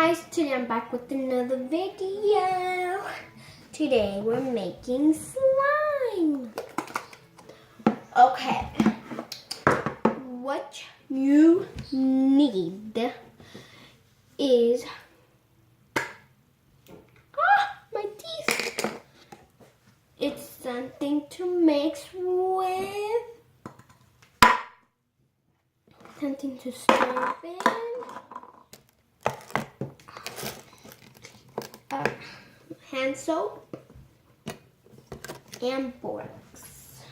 guys, today I'm back with another video. Today we're making slime. Okay, what you need is my teeth. It's something to mix with, something to stir in. Hand soap and borax.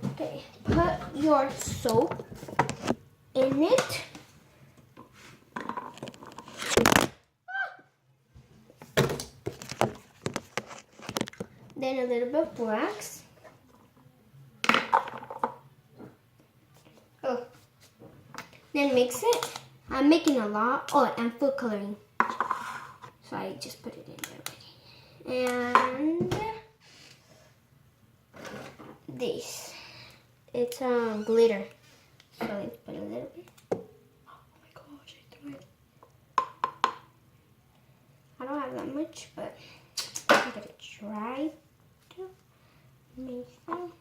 Okay, put your soap in it. Then a little bit of borax. Then mix it. I'm making a lot. Oh, and food coloring. So I just put it in there already. And this. It's glitter. So let's put a little bit. Oh my gosh, I threw it. I don't have that much, but I'm gonna try to make some.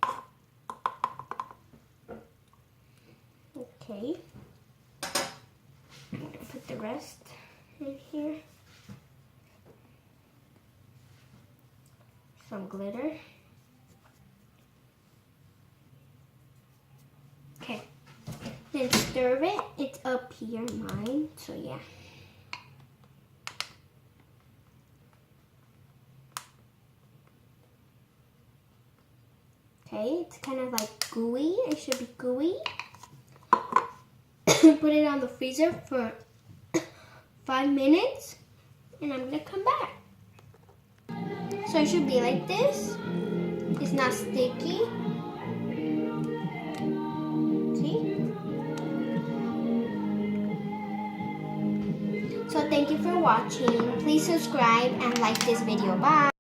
Okay. I'm going to put the rest in here. Some glitter. Okay. Then stir it. It's up here, mine. So yeah. Okay, it's kind of like gooey. It should be gooey. Put it on the freezer for 5 minutes and I'm gonna come back. So it should be like this. It's not sticky. See? So thank you for watching. Please subscribe and like this video. Bye.